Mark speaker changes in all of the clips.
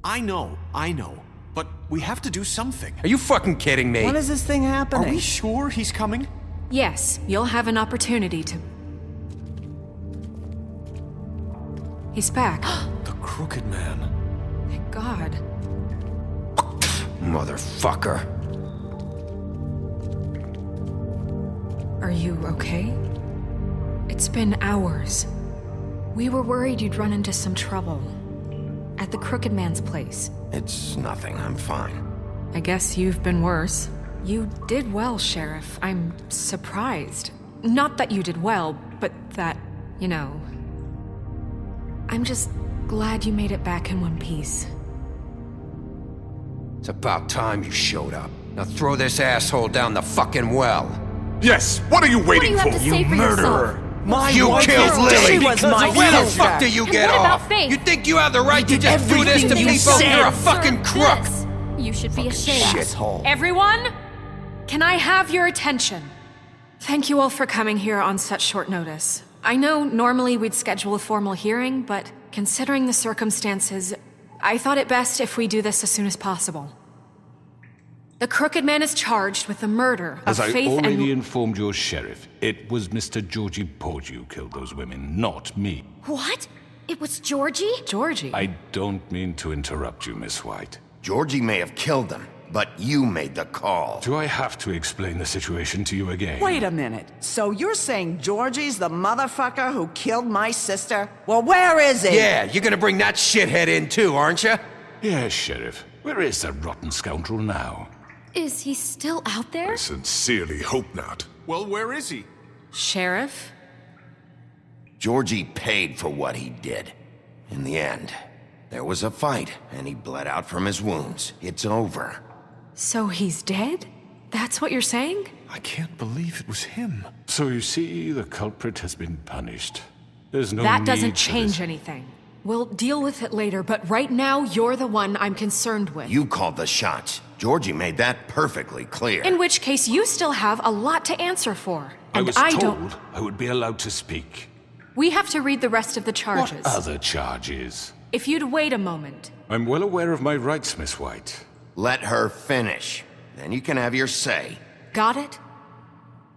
Speaker 1: I know. But we have to do something.
Speaker 2: Are you fucking kidding me?
Speaker 3: When is this thing happening?
Speaker 1: Are we sure he's coming?
Speaker 4: Yes, you'll have an opportunity to... He's back.
Speaker 1: The Crooked Man.
Speaker 4: Thank God.
Speaker 2: Motherfucker.
Speaker 4: Are you okay? It's been hours. We were worried you'd run into some trouble. At the Crooked Man's place.
Speaker 2: It's nothing, I'm fine.
Speaker 4: I guess you've been worse. You did well, Sheriff. I'm surprised. Not that you did well, but that, you know... I'm just glad you made it back in one piece.
Speaker 2: It's about time you showed up. Now throw this asshole down the fucking well.
Speaker 5: Yes, what are you waiting for?
Speaker 6: You murderer!
Speaker 2: You killed Lily!
Speaker 3: She was my
Speaker 2: Where the
Speaker 3: sister.
Speaker 2: fuck do you get
Speaker 6: what about
Speaker 2: off?
Speaker 6: Faith?
Speaker 2: You think you have the right to just do this to
Speaker 3: everything you
Speaker 2: people?
Speaker 3: said.
Speaker 2: You're a fucking crook!
Speaker 6: This. You should be ashamed.
Speaker 2: Shithole.
Speaker 4: Everyone, can I have your attention? Thank you all for coming here on such short notice. I know normally we'd schedule a formal hearing, but considering the circumstances, I thought it best if we do this as soon as possible. The Crooked Man is charged with the murder of
Speaker 5: As I
Speaker 4: Faith
Speaker 5: already
Speaker 4: and...
Speaker 5: informed your sheriff, it was Mr. Georgie Porgy who killed those women, not me.
Speaker 6: What? It was Georgie?
Speaker 4: Georgie.
Speaker 5: I don't mean to interrupt you, Miss White.
Speaker 2: Georgie may have killed them, but you made the call.
Speaker 5: Do I have to explain the situation to you again?
Speaker 3: Wait a minute. So you're saying Georgie's the motherfucker who killed my sister? Well, where is he?
Speaker 2: Yeah, you're gonna bring that shithead in too, aren't you?
Speaker 5: Yes, Sheriff. Where is that rotten scoundrel now?
Speaker 6: Is he still out there?
Speaker 7: I sincerely hope not.
Speaker 1: Well, where is he?
Speaker 4: Sheriff?
Speaker 2: Georgie paid for what he did. In the end, there was a fight, and he bled out from his wounds. It's over.
Speaker 4: So he's dead? That's what you're saying?
Speaker 7: I can't believe it was him.
Speaker 5: So you see, the culprit has been punished. There's no
Speaker 4: That
Speaker 5: need
Speaker 4: doesn't
Speaker 5: for
Speaker 4: change
Speaker 5: this.
Speaker 4: anything. We'll deal with it later, but right now, you're the one I'm concerned with.
Speaker 2: You called the shots. Georgie made that perfectly clear.
Speaker 4: In which case, you still have a lot to answer for.
Speaker 5: I
Speaker 4: And
Speaker 5: was
Speaker 4: don't...
Speaker 5: told I would be allowed to speak.
Speaker 4: We have to read the rest of the charges.
Speaker 5: What other charges?
Speaker 4: If you'd wait a moment.
Speaker 5: I'm well aware of my rights, Miss White.
Speaker 2: Let her finish. Then you can have your say.
Speaker 4: Got it?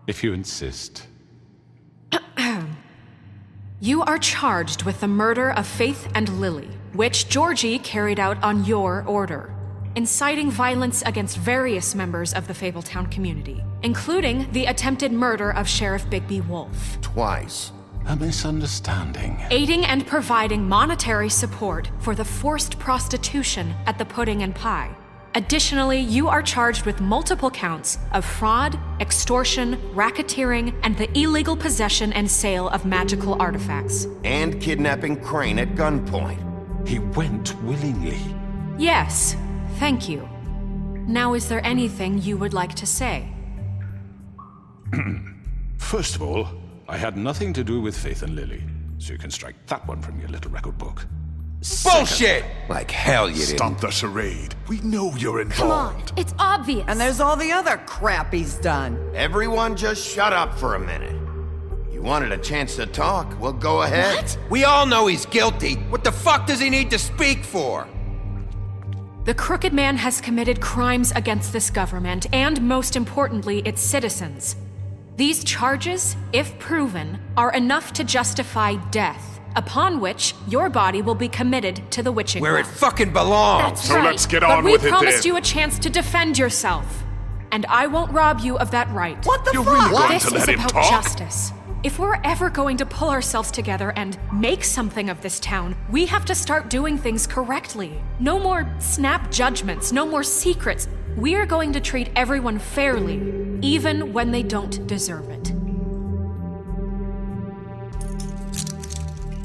Speaker 5: If you insist.
Speaker 4: You are charged with the murder of Faith and Lily, which Georgie carried out on your order, inciting violence against various members of the Fabletown community, including the attempted murder of Sheriff Bigby Wolf.
Speaker 2: Twice.
Speaker 5: A misunderstanding.
Speaker 4: Aiding and providing monetary support for the forced prostitution at the Pudding and Pie. Additionally, you are charged with multiple counts of fraud, extortion, racketeering, and the illegal possession and sale of magical artifacts.
Speaker 2: And kidnapping Crane at gunpoint.
Speaker 5: He went willingly.
Speaker 4: Yes, thank you. Now, is there anything you would like to say?
Speaker 5: First of all, I had nothing to do with Faith and Lily, so you can strike that one from your little record book.
Speaker 2: Bullshit! Like hell you didn't.
Speaker 7: Stop the charade. We know you're
Speaker 6: Come on,
Speaker 7: involved.
Speaker 6: it's obvious.
Speaker 3: And there's all the other crap he's done.
Speaker 2: Everyone just shut up for a minute. You wanted a chance to talk, well go ahead.
Speaker 6: What?
Speaker 2: We all know he's guilty. What the fuck does he need to speak for?
Speaker 4: The Crooked Man has committed crimes against this government and, most importantly, its citizens. These charges, if proven, are enough to justify death, upon which your body will be committed to the witching
Speaker 2: Where it
Speaker 4: well.
Speaker 2: fucking belongs!
Speaker 4: That's
Speaker 7: So
Speaker 4: right.
Speaker 7: let's get
Speaker 4: but
Speaker 7: on
Speaker 4: we
Speaker 7: with it
Speaker 4: promised
Speaker 7: then.
Speaker 4: you a chance to defend yourself. And I won't rob you of that right.
Speaker 3: What the
Speaker 7: You're
Speaker 3: fuck?
Speaker 7: really going
Speaker 4: This
Speaker 7: to
Speaker 4: is
Speaker 7: let him
Speaker 4: about
Speaker 7: talk?
Speaker 4: justice. If we're ever going to pull ourselves together and make something of this town, we have to start doing things correctly. No more snap judgments, no more secrets. We are going to treat everyone fairly, even when they don't deserve it.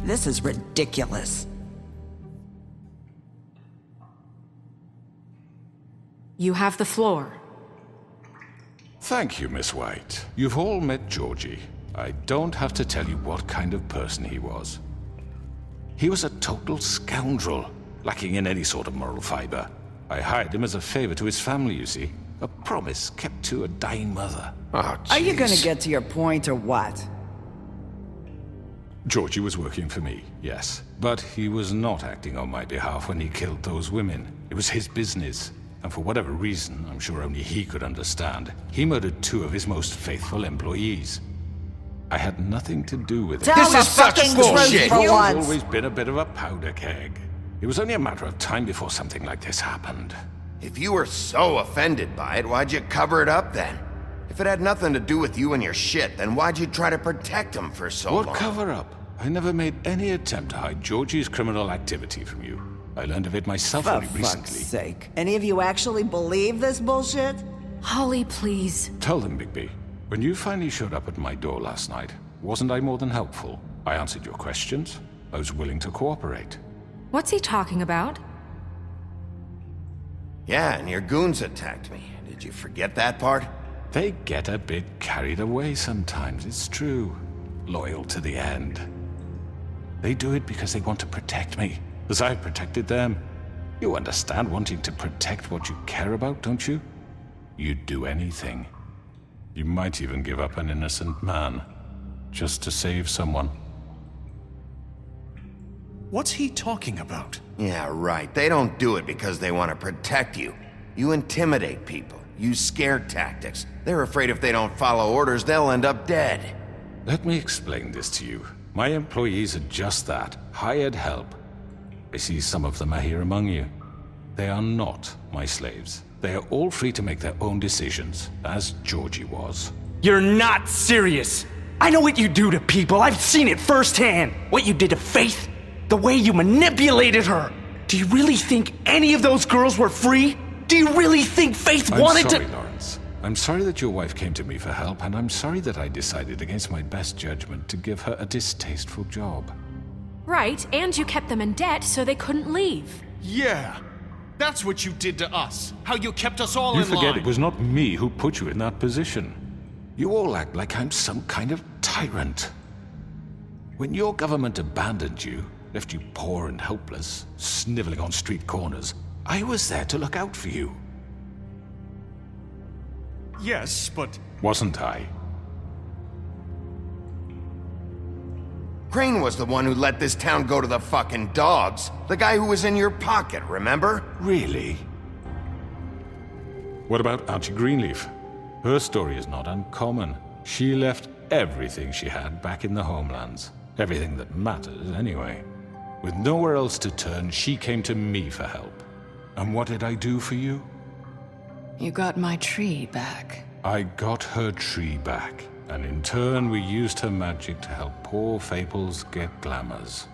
Speaker 3: This is ridiculous.
Speaker 4: You have the floor.
Speaker 5: Thank you, Miss White. You've all met Georgie. I don't have to tell you what kind of person he was. He was a total scoundrel, lacking in any sort of moral fiber. I hired him as a favor to his family, you see. A promise kept to a dying mother.
Speaker 2: Oh,
Speaker 3: Are you gonna
Speaker 2: jeez.
Speaker 3: get to your point or what?
Speaker 5: Georgie was working for me, yes. But he was not acting on my behalf when he killed those women. It was his business. And for whatever reason, I'm sure only he could understand, he murdered 2 of his most faithful employees. I had nothing to do with it.
Speaker 3: Tell
Speaker 2: This
Speaker 3: the
Speaker 2: is such
Speaker 3: fucking
Speaker 2: bullshit.
Speaker 3: truth for
Speaker 5: He's
Speaker 3: once.
Speaker 5: always been a bit of a powder keg. It was only a matter of time before something like this happened.
Speaker 2: If you were so offended by it, why'd you cover it up then? If it had nothing to do with you and your shit, then why'd you try to protect him for so long?
Speaker 5: What cover-up? I never made any attempt to hide Georgie's criminal activity from you. I learned of it myself
Speaker 3: For
Speaker 5: only
Speaker 3: fuck's
Speaker 5: recently.
Speaker 3: sake. Any of you actually believe this bullshit?
Speaker 4: Holly, please.
Speaker 5: Tell them, Bigby. When you finally showed up at my door last night, wasn't I more than helpful? I answered your questions. I was willing to cooperate.
Speaker 4: What's he talking about?
Speaker 2: Yeah, and your goons attacked me. Did you forget that part?
Speaker 5: They get a bit carried away sometimes, it's true. Loyal to the end. They do it because they want to protect me, as I protected them. You understand wanting to protect what you care about, don't you? You'd do anything. You might even give up an innocent man, just to save someone.
Speaker 1: What's he talking about?
Speaker 2: Yeah, right. They don't do it because they want to protect you. You intimidate people, use scare tactics. They're afraid if they don't follow orders, they'll end up dead.
Speaker 5: Let me explain this to you. My employees are just that, hired help. I see some of them are here among you. They are not my slaves. They are all free to make their own decisions, as Georgie was.
Speaker 8: You're not serious. I know what you do to people. I've seen it firsthand. What you did to Faith. The way you manipulated her. Do you really think any of those girls were free? Do you really think Faith wanted
Speaker 5: I'm sorry,
Speaker 8: to...
Speaker 5: Lawrence. I'm sorry that your wife came to me for help, and I'm sorry that I decided against my best judgment to give her a distasteful job.
Speaker 4: Right, and you kept them in debt so they couldn't leave.
Speaker 1: Yeah. That's what you did to us. How you kept us all
Speaker 5: You
Speaker 1: in
Speaker 5: forget
Speaker 1: line.
Speaker 5: it was not me who put you in that position. You all act like I'm some kind of tyrant. When your government abandoned you, left you poor and helpless, sniveling on street corners, I was there to look out for you.
Speaker 1: Yes, but
Speaker 5: Wasn't I?
Speaker 2: Crane was the one who let this town go to the fucking dogs. The guy who was in your pocket, remember?
Speaker 5: Really? What about Auntie Greenleaf? Her story is not uncommon. She left everything she had back in the homelands. Everything that matters, anyway. With nowhere else to turn, she came to me for help. And what did I do for you?
Speaker 9: You got my tree back.
Speaker 5: I got her tree back, and in turn we used her magic to help poor Fables get glamours.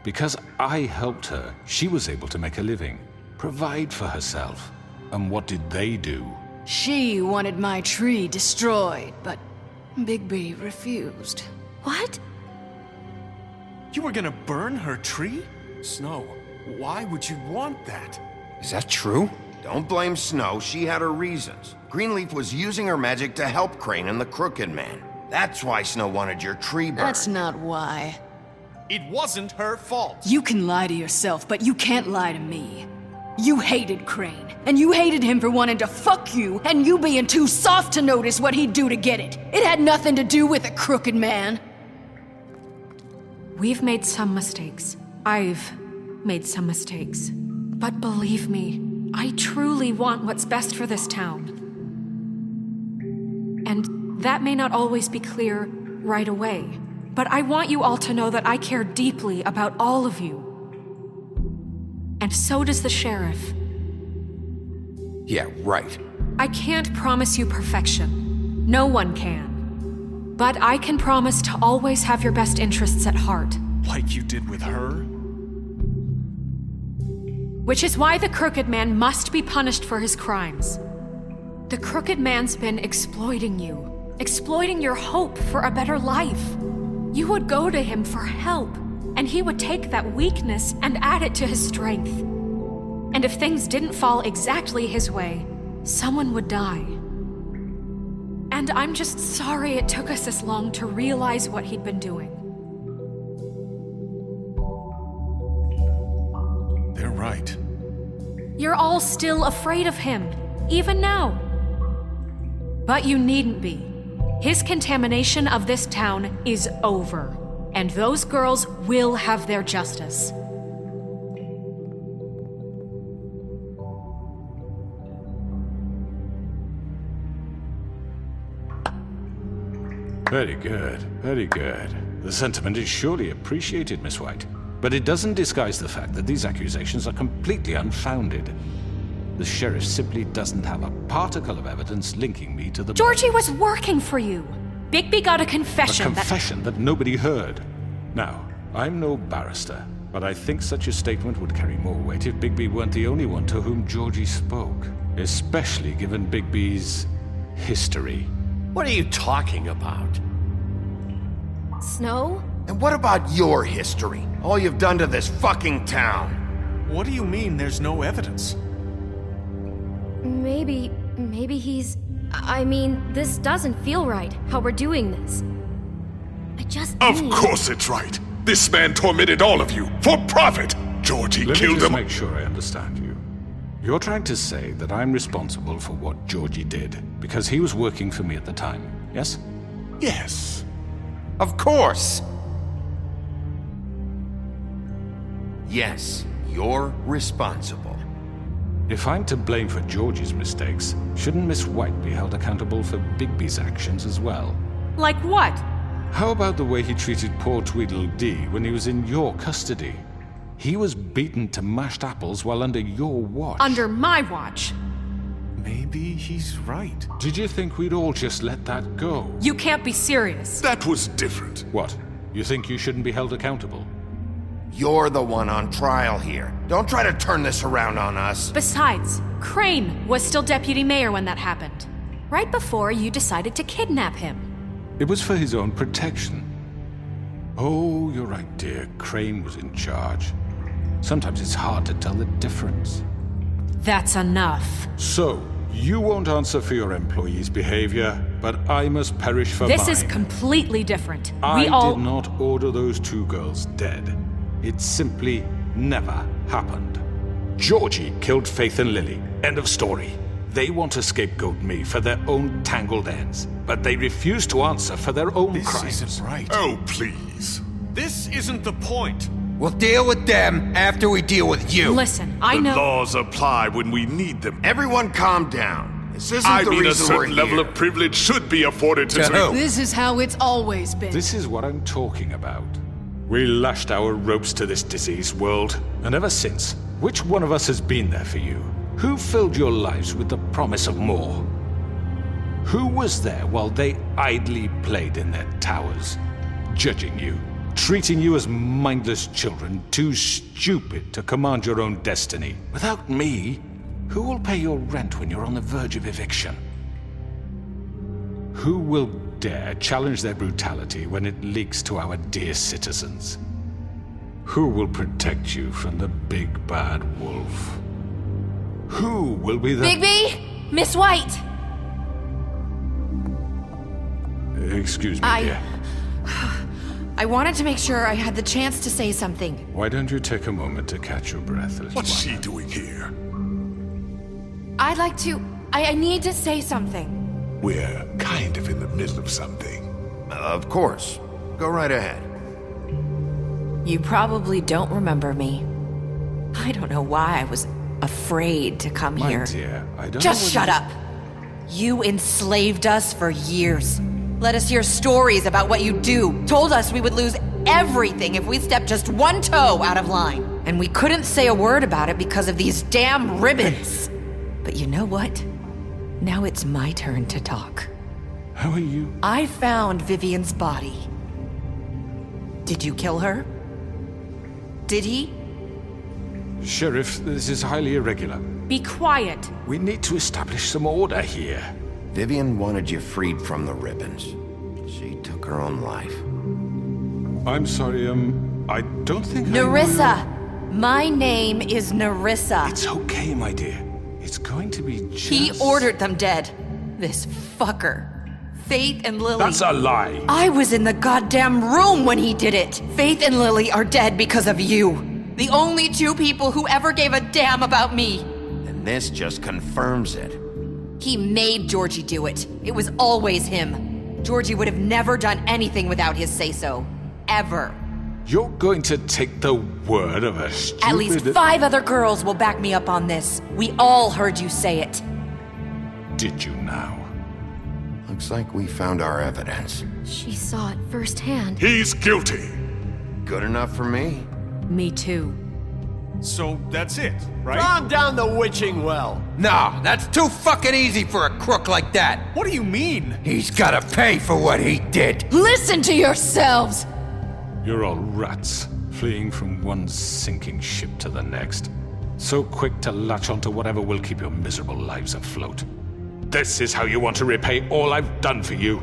Speaker 5: Because I helped her, she was able to make a living, provide for herself. And what did they do?
Speaker 9: She wanted my tree destroyed, but Bigby refused.
Speaker 6: What?
Speaker 1: you were gonna burn her tree? Snow, why would you want that?
Speaker 2: Is that true? Don't blame Snow, she had her reasons. Greenleaf was using her magic to help Crane and the Crooked Man. That's why Snow wanted your tree burned.
Speaker 9: That's not why.
Speaker 1: It wasn't her fault.
Speaker 9: You can lie to yourself, but you can't lie to me. You hated Crane, and you hated him for wanting to fuck you, and you being too soft to notice what he'd do to get it. It had nothing to do with a crooked man.
Speaker 4: We've made some mistakes. I've made some mistakes. But believe me, I truly want what's best for this town. And that may not always be clear right away. But I want you all to know that I care deeply about all of you. And so does the sheriff.
Speaker 2: Yeah, right.
Speaker 4: I can't promise you perfection. No one can. But I can promise to always have your best interests at heart.
Speaker 1: Like you did with her?
Speaker 4: Which is why the Crooked Man must be punished for his crimes. The Crooked Man's been exploiting you. Exploiting your hope for a better life. You would go to him for help, and he would take that weakness and add it to his strength. And if things didn't fall exactly his way, someone would die. And I'm just sorry it took us this long to realize what he'd been doing.
Speaker 1: They're right.
Speaker 4: You're all still afraid of him, even now. But you needn't be. His contamination of this town is over, and those girls will have their justice.
Speaker 5: Very good, very good. The sentiment is surely appreciated, Miss White. But it doesn't disguise the fact that these accusations are completely unfounded. The sheriff simply doesn't have a particle of evidence linking me to the...
Speaker 4: Georgie was working for you. Bigby got a confession.
Speaker 5: A confession that nobody heard. Now, I'm no barrister, but I think such a statement would carry more weight if Bigby weren't the only one to whom Georgie spoke. Especially given Bigby's history.
Speaker 10: What are you talking about?
Speaker 6: Snow?
Speaker 2: And what about your history? All you've done to this fucking town?
Speaker 1: What do you mean there's no evidence?
Speaker 6: Maybe he's... I mean, this doesn't feel right, how we're doing this. I just
Speaker 7: Of
Speaker 6: need...
Speaker 7: course it's right. This man tormented all of you for profit. Georgie
Speaker 5: Let me
Speaker 7: killed
Speaker 5: just
Speaker 7: him.
Speaker 5: make sure I understand you. You're trying to say that I'm responsible for what Georgie did because he was working for me at the time, yes?
Speaker 1: Yes.
Speaker 2: Of course! Yes, you're responsible.
Speaker 5: If I'm to blame for Georgie's mistakes, shouldn't Miss White be held accountable for Bigby's actions as well?
Speaker 4: Like what?
Speaker 5: How about the way he treated poor Tweedledee when he was in your custody? He was beaten to mashed apples while under your watch.
Speaker 4: Under my watch.
Speaker 1: Maybe he's right.
Speaker 5: Did you think we'd all just let that go?
Speaker 4: You can't be serious.
Speaker 7: That was different.
Speaker 5: What? You think you shouldn't be held accountable?
Speaker 2: You're the one on trial here. Don't try to turn this around on us.
Speaker 4: Besides, Crane was still deputy mayor when that happened. Right before you decided to kidnap him.
Speaker 5: It was for his own protection. Oh, you're right, dear. Crane was in charge. Sometimes it's hard to tell the difference.
Speaker 4: That's enough.
Speaker 5: So, you won't answer for your employees' behavior, but I must perish for mine.
Speaker 4: This is completely different.
Speaker 5: I
Speaker 4: We all...
Speaker 5: did not order those two girls dead. It simply never happened. Georgie killed Faith and Lily. End of story. They want to scapegoat me for their own tangled ends, but they refuse to answer for their own
Speaker 1: This
Speaker 5: crimes.
Speaker 1: isn't right.
Speaker 7: Oh, please.
Speaker 1: This isn't the point.
Speaker 2: We'll deal with them after we deal with you.
Speaker 4: Listen, I
Speaker 7: The
Speaker 4: know...
Speaker 7: laws apply when we need them.
Speaker 2: Everyone calm down. This isn't
Speaker 7: I
Speaker 2: the
Speaker 7: mean, a
Speaker 2: reason we're
Speaker 7: certain level
Speaker 2: here.
Speaker 7: of privilege should be afforded to...
Speaker 2: To who?
Speaker 9: This is how it's always been.
Speaker 5: This is what I'm talking about. We lashed our ropes to this diseased world, and ever since, which one of us has been there for you? Who filled your lives with the promise of more? Who was there while they idly played in their towers, judging you, treating you as mindless children, too stupid to command your own destiny? Without me, who will pay your rent when you're on the verge of eviction? Who will dare challenge their brutality when it leaks to our dear citizens? Who will protect you from the big bad wolf? Who will be the...
Speaker 6: Bigby! Miss White!
Speaker 5: Excuse me, dear.
Speaker 11: I wanted to make sure I had the chance to say something.
Speaker 5: Why don't you take a moment to catch your breath, little
Speaker 7: What's
Speaker 5: one?
Speaker 7: she doing here?
Speaker 11: I'd like to... I need to say something.
Speaker 7: We're kind of in the middle of something.
Speaker 2: Of course. Go right ahead.
Speaker 11: You probably don't remember me. I don't know why I was afraid to come
Speaker 5: My
Speaker 11: here.
Speaker 5: dear, I don't
Speaker 11: Just
Speaker 5: know
Speaker 11: shut up! You enslaved us for years. Let us hear stories about what you do. Told us we would lose everything if we stepped just one toe out of line. And we couldn't say a word about it because of these damn ribbons. But you know what? Now it's my turn to talk.
Speaker 5: How are you?
Speaker 11: I found Vivian's body. Did you kill her? Did he?
Speaker 5: Sheriff, this is highly irregular.
Speaker 4: Be quiet.
Speaker 5: We need to establish some order here.
Speaker 2: Vivian wanted you freed from the ribbons. She took her own life.
Speaker 5: I'm sorry, I don't think
Speaker 11: Nerissa! My name is Nerissa.
Speaker 5: It's okay, my dear. It's going to be just...
Speaker 11: He ordered them dead. This fucker. Faith and Lily...
Speaker 5: That's a lie!
Speaker 11: I was in the goddamn room when he did it! Faith and Lily are dead because of you. The only two people who ever gave a damn about me.
Speaker 2: And this just confirms it.
Speaker 11: He made Georgie do it. It was always him. Georgie would have never done anything without his say-so. Ever.
Speaker 5: You're going to take the word of a stupid...
Speaker 11: At least 5 other girls will back me up on this. We all heard you say it.
Speaker 5: Did you now?
Speaker 2: Looks like we found our evidence.
Speaker 6: She saw it firsthand.
Speaker 7: He's guilty.
Speaker 2: Good enough for me.
Speaker 9: Me too.
Speaker 1: So that's it, right?
Speaker 10: Calm down the witching well.
Speaker 12: No, that's too fucking easy for a crook like that.
Speaker 1: What do you mean?
Speaker 12: He's gotta pay for what he did.
Speaker 9: Listen to yourselves!
Speaker 5: You're all rats, fleeing from one sinking ship to the next. So quick to latch onto whatever will keep your miserable lives afloat. This is how you want to repay all I've done for you.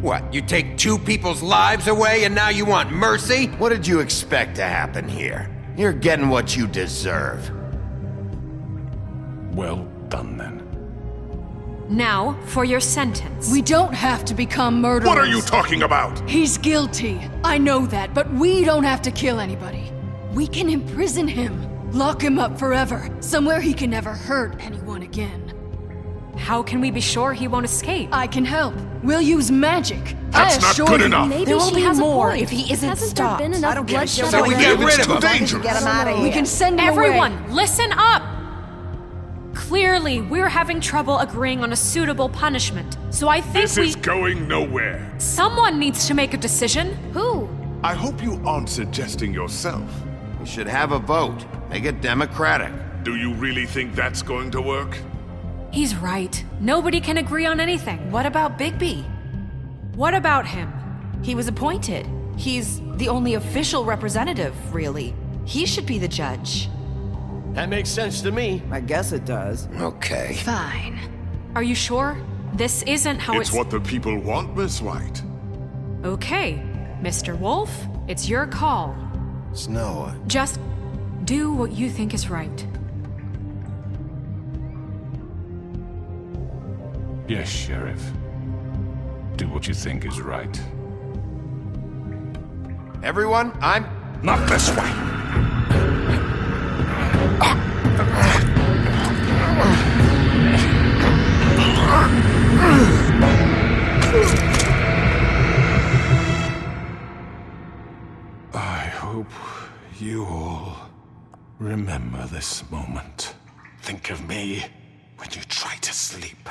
Speaker 12: What, you take 2 people's lives away and now you want mercy?
Speaker 2: What did you expect to happen here? You're getting what you deserve.
Speaker 5: Well done, then.
Speaker 4: Now, for your sentence.
Speaker 9: We don't have to become murderers.
Speaker 7: What are you talking about?
Speaker 9: He's guilty. I know that, but we don't have to kill anybody. We can imprison him. Lock him up forever. Somewhere he can never hurt anyone again.
Speaker 4: How can we be sure he won't escape?
Speaker 9: I can help. We'll use magic.
Speaker 7: That's
Speaker 9: I
Speaker 7: not
Speaker 9: assure
Speaker 7: good
Speaker 9: you.
Speaker 7: enough.
Speaker 6: Maybe
Speaker 11: There will
Speaker 6: she
Speaker 11: be
Speaker 6: has
Speaker 11: more
Speaker 6: a point.
Speaker 11: if he isn't
Speaker 6: Hasn't
Speaker 11: stopped.
Speaker 6: there been
Speaker 3: I
Speaker 6: enough
Speaker 3: don't get it.
Speaker 6: bloodshed
Speaker 12: So we
Speaker 6: already?
Speaker 12: get rid of
Speaker 7: Too
Speaker 12: him.
Speaker 7: dangerous.
Speaker 3: Get him out of here.
Speaker 9: We can send him
Speaker 4: Everyone,
Speaker 9: away.
Speaker 4: listen up! Clearly, we're having trouble agreeing on a suitable punishment. So I think
Speaker 7: This is going nowhere.
Speaker 4: someone needs to make a decision.
Speaker 6: Who?
Speaker 7: I hope you aren't suggesting yourself.
Speaker 2: We should have a vote. Make it democratic.
Speaker 7: Do you really think that's going to work?
Speaker 4: He's right. Nobody can agree on anything.
Speaker 11: What about Bigby?
Speaker 4: What about him?
Speaker 11: He was appointed. He's the only official representative, really. He should be the judge.
Speaker 10: That makes sense to me.
Speaker 3: I guess it does.
Speaker 2: Okay.
Speaker 9: Fine.
Speaker 4: Are you sure? This isn't how
Speaker 7: It's what the people want, Miss White.
Speaker 4: Okay, Mr. Wolf, it's your call.
Speaker 2: Snow,
Speaker 4: Just do what you think is right.
Speaker 5: Yes, Sheriff. Do what you think is right.
Speaker 2: everyone, I'm...
Speaker 5: Not this way! I hope you all remember this moment. Think of me when you try to sleep.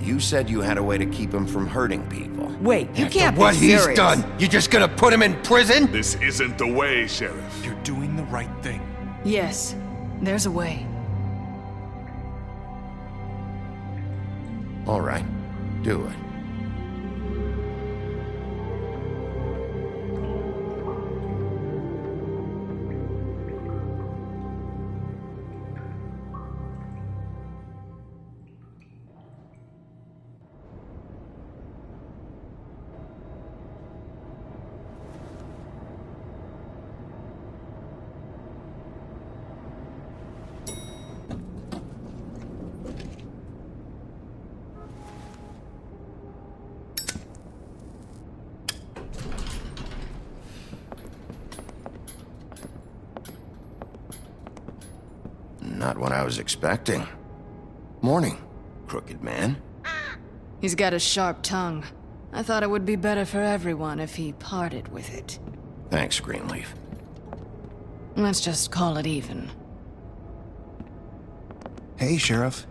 Speaker 2: You said you had a way to keep him from hurting people.
Speaker 3: Wait, you
Speaker 12: After
Speaker 3: can't
Speaker 12: what
Speaker 3: be serious.
Speaker 12: he's done, you just gonna put him in prison?
Speaker 7: This isn't the way, Sheriff.
Speaker 1: You're doing the right thing.
Speaker 9: Yes, there's a way.
Speaker 2: All right, do it. Not what I was expecting. Morning, crooked man.
Speaker 9: He's got a sharp tongue. I thought it would be better for everyone if he parted with it.
Speaker 2: Thanks, Greenleaf.
Speaker 9: Let's just call it even.
Speaker 13: Hey, Sheriff.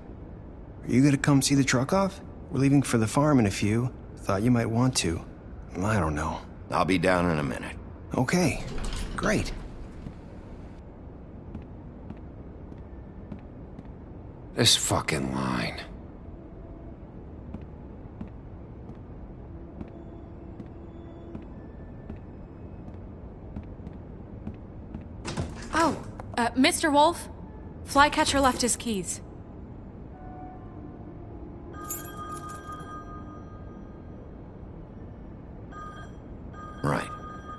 Speaker 13: Are you gonna come see the truck off? We're leaving for the farm in a few. Thought you might want to. I don't know.
Speaker 2: I'll be down in a minute.
Speaker 13: Okay, great.
Speaker 2: This fucking line.
Speaker 4: Oh, Mr. Wolf? Flycatcher left his keys.
Speaker 2: Right.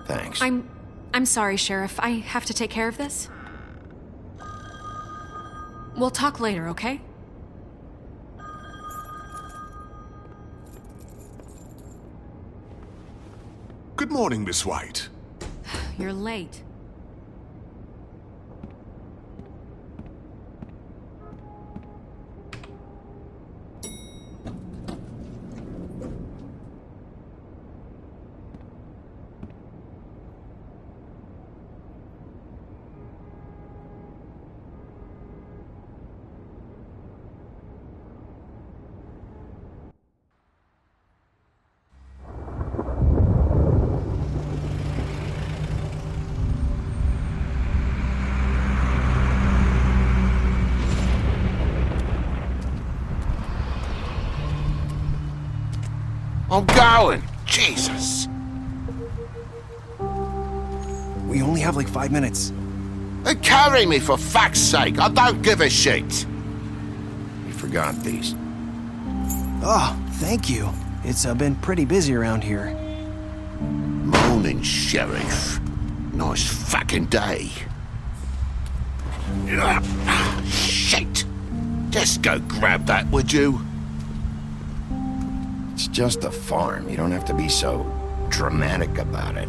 Speaker 2: Thanks.
Speaker 4: I'm sorry, Sheriff. I have to take care of this. We'll talk later, okay?
Speaker 7: Good morning, Miss White.
Speaker 4: You're late.
Speaker 2: I'm going! Jesus!
Speaker 13: We only have like 5 minutes.
Speaker 2: Carry me for fuck's sake! I don't give a shit! You forgot these.
Speaker 13: Oh, thank you. It's been pretty busy around here.
Speaker 2: Morning, Sheriff. Nice fucking day. Shit! Just go grab that, would you? It's just a farm. You don't have to be so dramatic about it.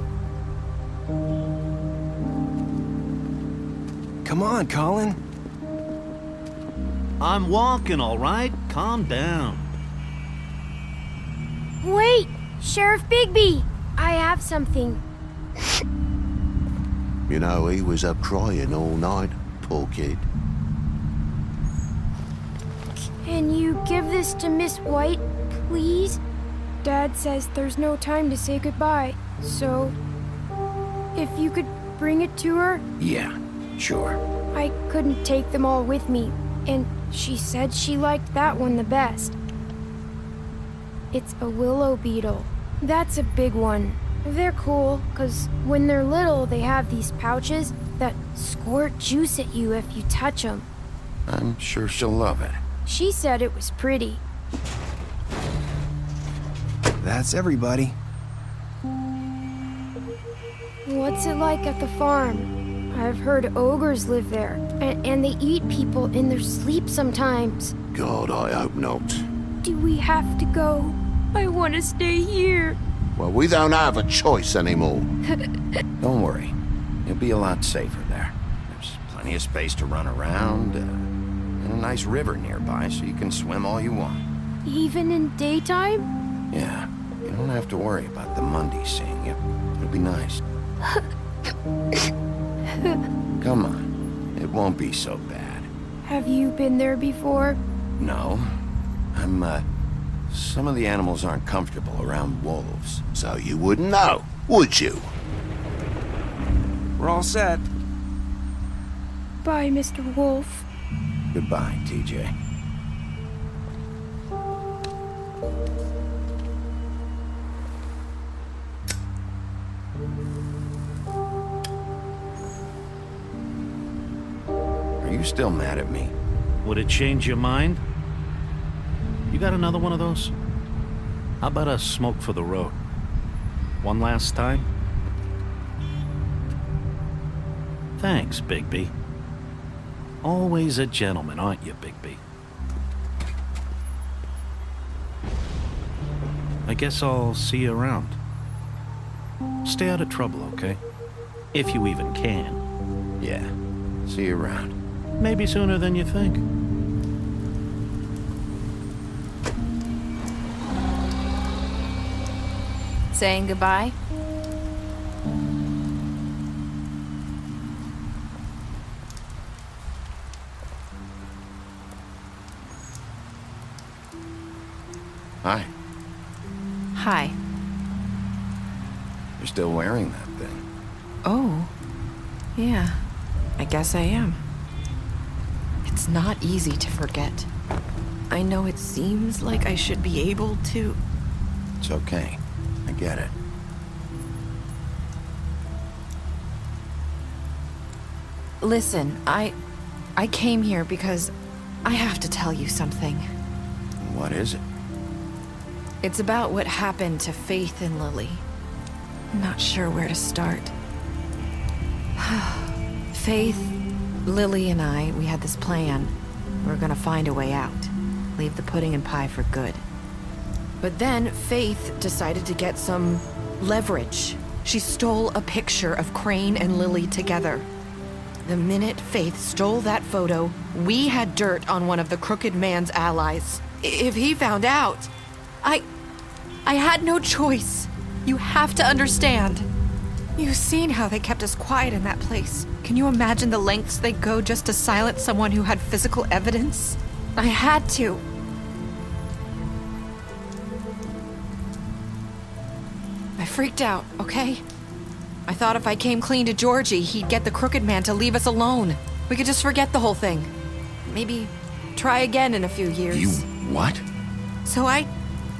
Speaker 13: Come on, Colin.
Speaker 14: I'm walking, all right? Calm down.
Speaker 15: Wait! Sheriff Bigby! I have something.
Speaker 16: You know, he was up crying all night, poor kid.
Speaker 15: Can you give this to Miss White, please? Dad says there's no time to say goodbye, so if you could bring it to her?
Speaker 2: Yeah, sure.
Speaker 15: I couldn't take them all with me, and she said she liked that one the best. It's a willow beetle. That's a big one. They're cool, 'cause when they're little, they have these pouches that squirt juice at you if you touch them.
Speaker 2: I'm sure she'll love it.
Speaker 15: She said it was pretty.
Speaker 13: That's everybody.
Speaker 15: What's it like at the farm? I've heard ogres live there, and they eat people in their sleep sometimes.
Speaker 16: God, I hope not.
Speaker 15: Do we have to go? I want to stay here.
Speaker 16: Well, we don't have a choice anymore.
Speaker 2: Don't worry. You'll be a lot safer there. There's plenty of space to run around, and a nice river nearby so you can swim all you want.
Speaker 15: Even in daytime?
Speaker 2: Yeah, you don't have to worry about the Monday seeing you. It'll be nice. Come on, it won't be so bad.
Speaker 15: Have you been there before?
Speaker 2: No. Some of the animals aren't comfortable around wolves.
Speaker 16: So you wouldn't know, would you?
Speaker 13: We're all set.
Speaker 15: Bye, Mr. Wolf.
Speaker 2: Goodbye, TJ. Are you still mad at me?
Speaker 14: Would it change your mind? You got another one of those? How about a smoke for the road? One last time? Thanks, Bigby. Always a gentleman, aren't you, Bigby? I guess I'll see you around. Stay out of trouble, okay? If you even can.
Speaker 2: Yeah. See you around.
Speaker 14: Maybe sooner than you think.
Speaker 11: Saying goodbye?
Speaker 2: Hi.
Speaker 11: Hi.
Speaker 2: You're still wearing that thing.
Speaker 11: Oh. Yeah. I guess I am. It's not easy to forget. I know it seems like I should be able to...
Speaker 2: It's okay. I get it.
Speaker 11: Listen, I came here because I have to tell you something.
Speaker 2: What is it?
Speaker 11: It's about what happened to Faith and Lily. I'm not sure where to start. Faith, Lily, and I, we had this plan. We were gonna find a way out. Leave the pudding and pie for good. But then Faith decided to get some leverage. She stole a picture of Crane and Lily together. The minute Faith stole that photo, we had dirt on one of the crooked man's allies. If he found out, I had no choice. You have to understand. You've seen how they kept us quiet in that place. Can you imagine the lengths they go just to silence someone who had physical evidence? I had to. I freaked out, okay? I thought if I came clean to Georgie, he'd get the crooked man to leave us alone. We could just forget the whole thing. Maybe try again in a few years.
Speaker 2: You what?
Speaker 11: So I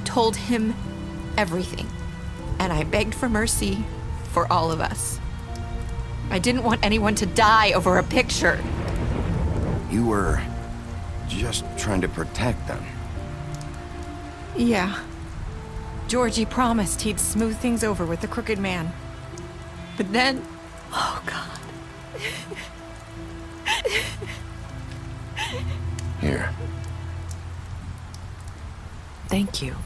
Speaker 11: told him everything. And I begged for mercy for all of us. I didn't want anyone to die over a picture.
Speaker 2: You were just trying to protect them.
Speaker 11: Yeah. Georgie promised he'd smooth things over with the crooked man. But then... Oh, God.
Speaker 2: Here.
Speaker 11: Thank you.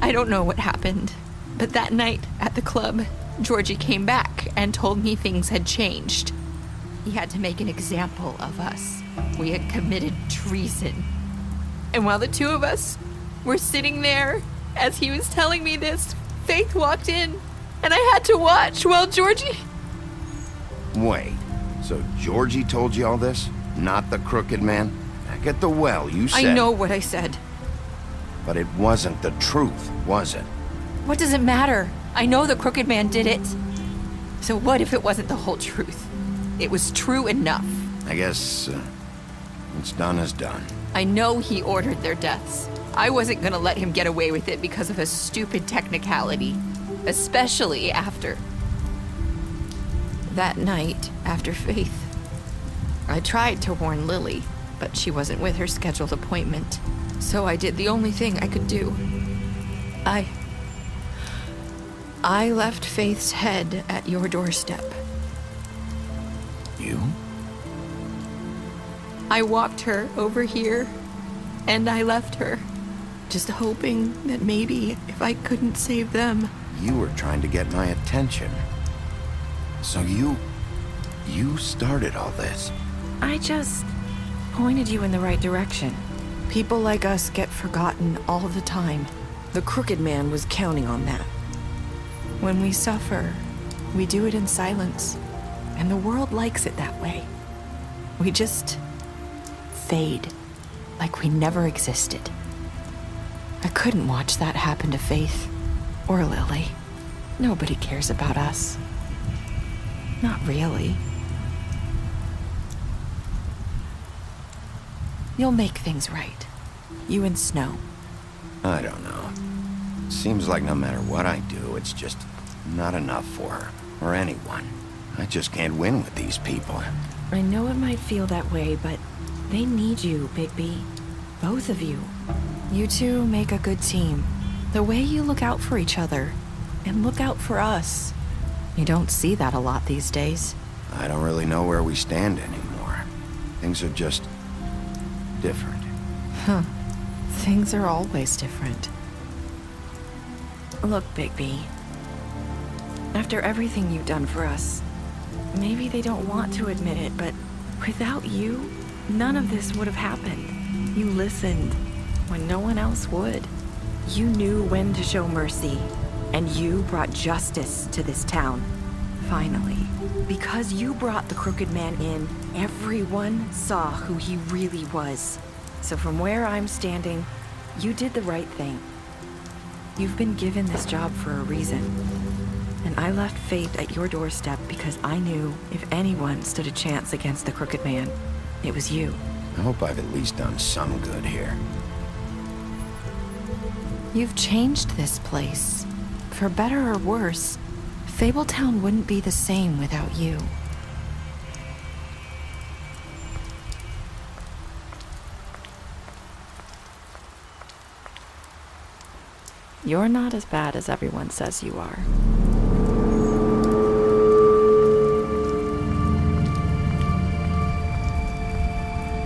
Speaker 11: I don't know what happened, but that night at the club, Georgie came back and told me things had changed. He had to make an example of us. We had committed treason. And while the two of us were sitting there, as he was telling me this, Faith walked in, and I had to watch while Georgie...
Speaker 2: Wait, so Georgie told you all this? Not the crooked man? Back at the well, you said...
Speaker 11: I know what I said.
Speaker 2: But it wasn't the truth, was it?
Speaker 11: What does it matter? I know the crooked man did it. So what if it wasn't the whole truth? It was true enough.
Speaker 2: I guess what's done is done.
Speaker 11: I know he ordered their deaths. I wasn't gonna let him get away with it because of a stupid technicality. Especially after... that night, after Faith. I tried to warn Lily, but she wasn't with her scheduled appointment. So I did the only thing I could do. I left Faith's head at your doorstep.
Speaker 2: You?
Speaker 11: I walked her over here, and I left her, just hoping that maybe if I couldn't save them...
Speaker 2: You were trying to get my attention. So you started all this.
Speaker 11: I just pointed you in the right direction. People like us get forgotten all the time. The crooked man was counting on that. When we suffer, we do it in silence, and the world likes it that way. We just fade, like we never existed. I couldn't watch that happen to Faith, or Lily. Nobody cares about us. Not really. You'll make things right. You and Snow.
Speaker 2: I don't know. Seems like no matter what I do, it's just not enough for her, or anyone. I just can't win with these people.
Speaker 11: I know it might feel that way, but they need you, Bigby. Both of you. You two make a good team. The way you look out for each other, and look out for us. You don't see that a lot these days.
Speaker 2: I don't really know where we stand anymore. Things are just... different.
Speaker 11: Huh. Things are always different. Look, Bigby. After everything you've done for us, maybe they don't want to admit it, but without you, none of this would have happened. You listened when no one else would. You knew when to show mercy, and you brought justice to this town.
Speaker 17: Finally. Because you brought the crooked man in, everyone saw who he really was. So from where I'm standing, you did the right thing. You've been given this job for a reason. And I left Faith at your doorstep because I knew if anyone stood a chance against the crooked man, it was you.
Speaker 2: I hope I've at least done some good here.
Speaker 17: You've changed this place. For better or worse, Fabletown wouldn't be the same without you. You're not as bad as everyone says you are.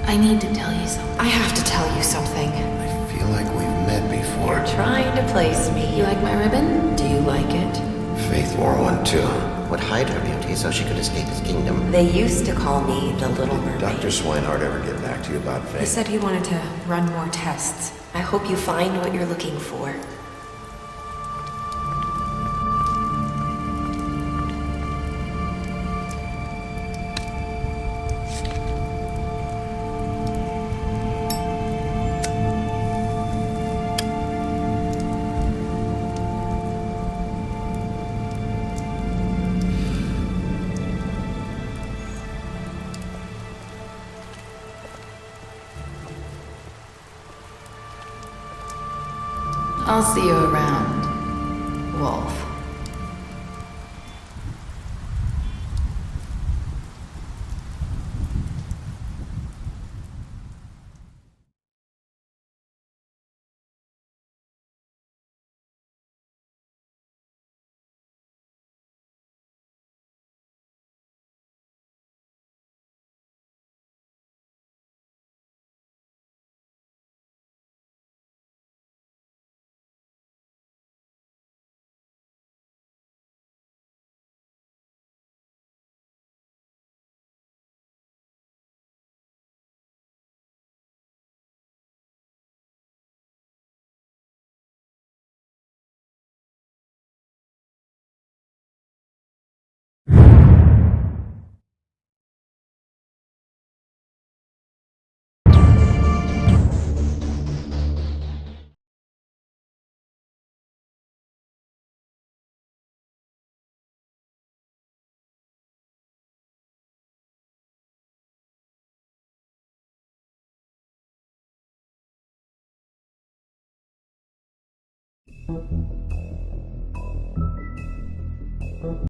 Speaker 4: I need to tell you something.
Speaker 11: I have to tell you something.
Speaker 2: I feel like we've met before.
Speaker 11: You're trying to place me.
Speaker 4: You like my ribbon?
Speaker 11: Do you like it?
Speaker 2: Faith wore one too.
Speaker 18: Would hide her beauty so she could escape his kingdom.
Speaker 11: They used to call me the Little Mermaid.
Speaker 2: Dr. Swinehart ever get back to you about Faith?
Speaker 11: He said he wanted to run more tests. I hope you find what you're looking for.
Speaker 9: I'll see you around, Wolf.